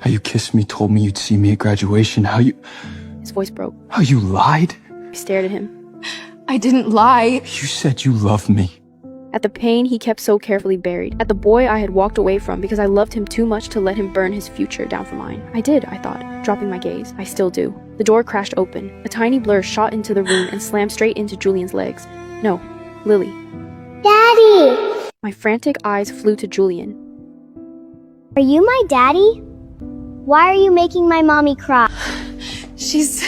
How you kissed me, told me you'd see me at graduation, His voice broke. how you lied? I stared at him. I didn't lie. You said you loved me. At the pain he kept so carefully buried. At the boy I had walked away from because I loved him too much to let him burn his future down for mine. I did, I thought, dropping my gaze. I still do. The door crashed open. A tiny blur shot into the room and slammed straight into Julian's legs. No, Lily. Daddy! My frantic eyes flew to Julian. Are you my daddy? Why are you making my mommy cry? She's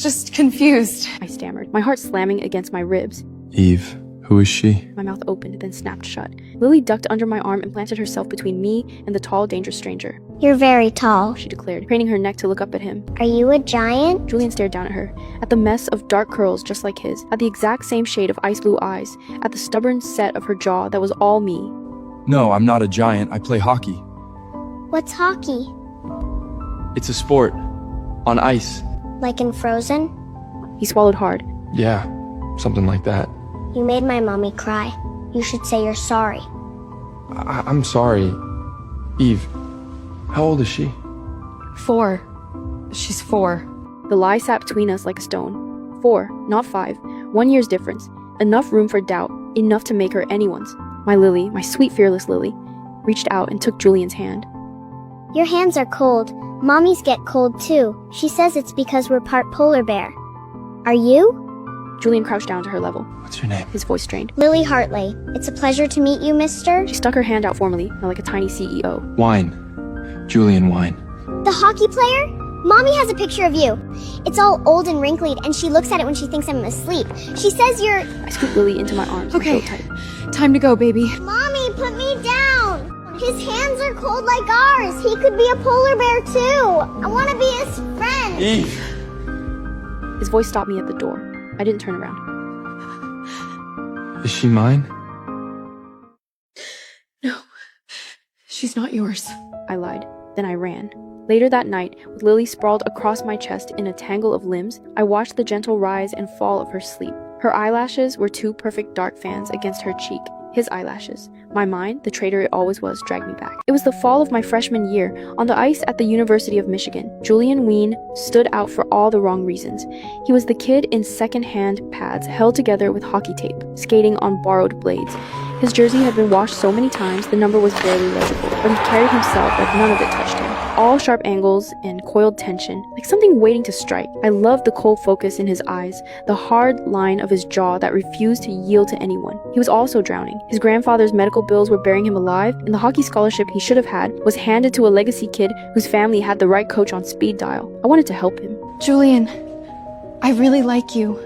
just confused. I stammered, my heart slamming against my ribs. Eve, who is she? My mouth opened, then snapped shut. Lily ducked under my arm and planted herself between me and the tall, dangerous stranger. You're very tall. She declared, craning her neck to look up at him. Are you a giant? Julian stared down at her, at the mess of dark curls just like his, at the exact same shade of ice blue eyes, at the stubborn set of her jaw that was all me. No, I'm not a giant. I play hockey. What's hockey? It's a sport. On ice. Like in Frozen? He swallowed hard. Yeah, something like that. You made my mommy cry. You should say you're sorry. I'm sorry. Eve, how old is she? 4. She's 4. The lie sat between us like a stone. 4, not 5. 1 year's difference. Enough room for doubt. Enough to make her anyone's. My Lily, my sweet fearless Lily, reached out and took Julian's hand. Your hands are cold. Mommies get cold too. She says it's because we're part polar bear. Are you? Julian crouched down to her level. What's your name? His voice strained. Lily Hartley. It's a pleasure to meet you, mister. She stuck her hand out formally, now like a tiny CEO. Wine. Julian Wine. The hockey player? Mommy has a picture of you. It's all old and wrinkled, and she looks at it when she thinks I'm asleep. She says you're... I scooped Lily into my arms and Okay. felt tight. Time to go, baby. Mommy, put me down! His hands are cold like ours. He could be a polar bear too. I want to be his friend. Eve! His voice stopped me at the door. I didn't turn around. Is she mine? No. She's not yours. I lied. Then I ran. Later that night, with Lily sprawled across my chest in a tangle of limbs, I watched the gentle rise and fall of her sleep. Her eyelashes were 2 perfect dark fans against her cheek. His eyelashes. My mind, the traitor it always was, dragged me back. It was the fall of my freshman year, on the ice at the University of Michigan. Julian Wien stood out for all the wrong reasons. He was the kid in second-hand pads held together with hockey tape, skating on borrowed blades. His jersey had been washed so many times the number was barely legible, but he carried himself like none of it touched him. All sharp angles and coiled tension, like something waiting to strike. I loved the cold focus in his eyes, the hard line of his jaw that refused to yield to anyone. He was also drowning. His grandfather's medical bills were burying him alive, and the hockey scholarship he should have had was handed to a legacy kid whose family had the right coach on speed dial. I wanted to help him. Julian, I really like you.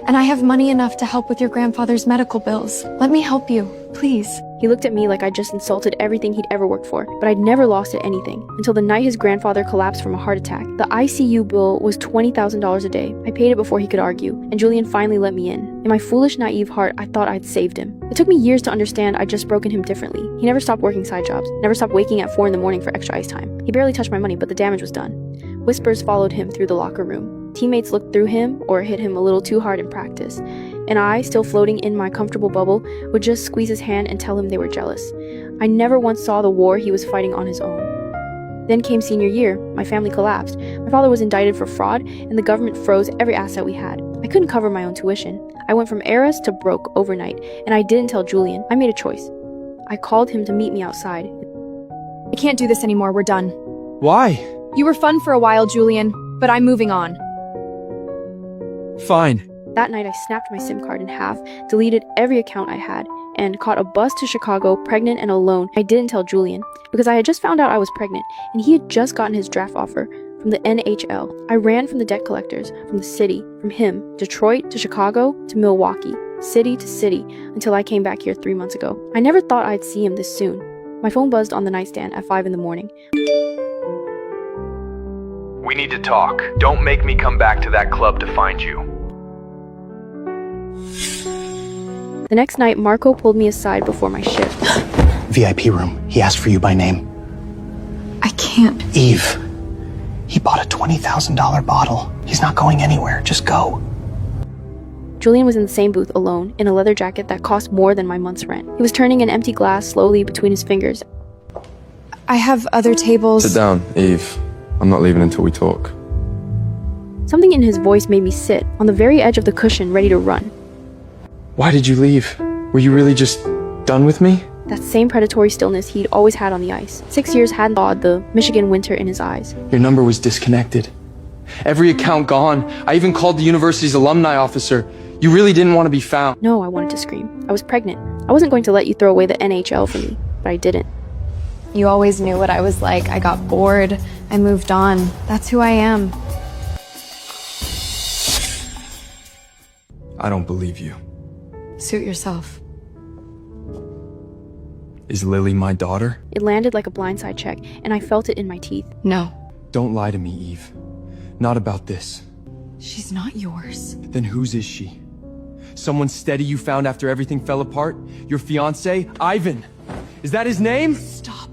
And I have money enough to help with your grandfather's medical bills. Let me help you, please. He looked at me like I'd just insulted everything he'd ever worked for, but I'd never lost at anything, until the night his grandfather collapsed from a heart attack. The ICU bill was $20,000 a day. I paid it before he could argue, and Julian finally let me in. In my foolish, naive heart, I thought I'd saved him. It took me years to understand I'd just broken him differently. He never stopped working side jobs, never stopped waking at 4 in the morning for extra ice time. He barely touched my money, but the damage was done. Whispers followed him through the locker room. Teammates looked through him or hit him a little too hard in practice, and I, still floating in my comfortable bubble, would just squeeze his hand and tell him they were jealous. I never once saw the war he was fighting on his own. Then came senior year. My family collapsed. My father was indicted for fraud, and the government froze every asset we had. I couldn't cover my own tuition. I went from heiress to broke overnight, and I didn't tell Julian. I made a choice. I called him to meet me outside. I can't do this anymore, we're done. Why? You were fun for a while, Julian, but I'm moving on. Fine. That night I snapped my SIM card in half, deleted every account I had, and caught a bus to Chicago, pregnant and alone. I didn't tell Julian, because I had just found out I was pregnant, and he had just gotten his draft offer from the NHL. I ran from the debt collectors, from the city, from him, Detroit to Chicago to Milwaukee, city to city, until I came back here 3 months ago. I never thought I'd see him this soon. My phone buzzed on the nightstand at 5 in the morning. We need to talk. Don't make me come back to that club to find you. The next night, Marco pulled me aside before my shift. VIP room. He asked for you by name. I can't. Eve. He bought a $20,000 bottle. He's not going anywhere. Just go. Julian was in the same booth alone, in a leather jacket that cost more than my month's rent. He was turning an empty glass slowly between his fingers. I have other tables. Sit down, Eve. I'm not leaving until we talk. Something in his voice made me sit on the very edge of the cushion, ready to run. Why did you leave? Were you really just done with me? That same predatory stillness he'd always had on the ice. 6 years hadn't thawed the Michigan winter in his eyes. Your number was disconnected. Every account gone. I even called the university's alumni officer. You really didn't want to be found. No, I wanted to scream. I was pregnant. I wasn't going to let you throw away the NHL for me, but I didn't. You always knew what I was like. I got bored. I moved on. That's who I am. I don't believe you. Suit yourself. Is Lily my daughter? It landed like a blindside check, and I felt it in my teeth. No. Don't lie to me, Eve. Not about this. She's not yours. Then whose is she? Someone steady you found after everything fell apart? Your fiancé, Ivan? Is that his name? Stop.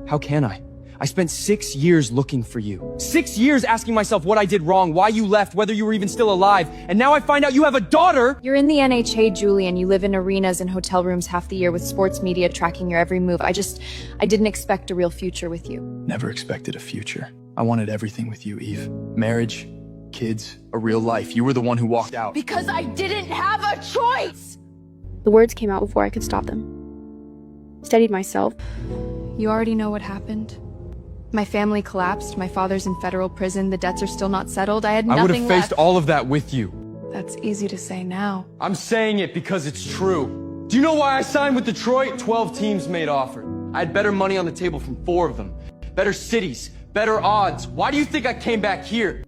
How can I? I spent 6 years looking for you. 6 years asking myself what I did wrong, why you left, whether you were even still alive. And now I find out you have a daughter! You're in the NHA, Julian. You live in arenas and hotel rooms half the year with sports media tracking your every move. I didn't expect a real future with you. Never expected a future. I wanted everything with you, Eve. Marriage, kids, a real life. You were the one who walked out. Because I didn't have a choice! The words came out before I could stop them. Steadied myself. You already know what happened. My family collapsed. My father's in federal prison. The debts are still not settled. I had I would nothing have faced left. all of that with you. That's easy to say now. I'm saying it because it's true. Do you know why I signed with Detroit? 12 teams made offers. I had better money on the table from 4 of them. Better cities, better odds. Why do you think I came back here?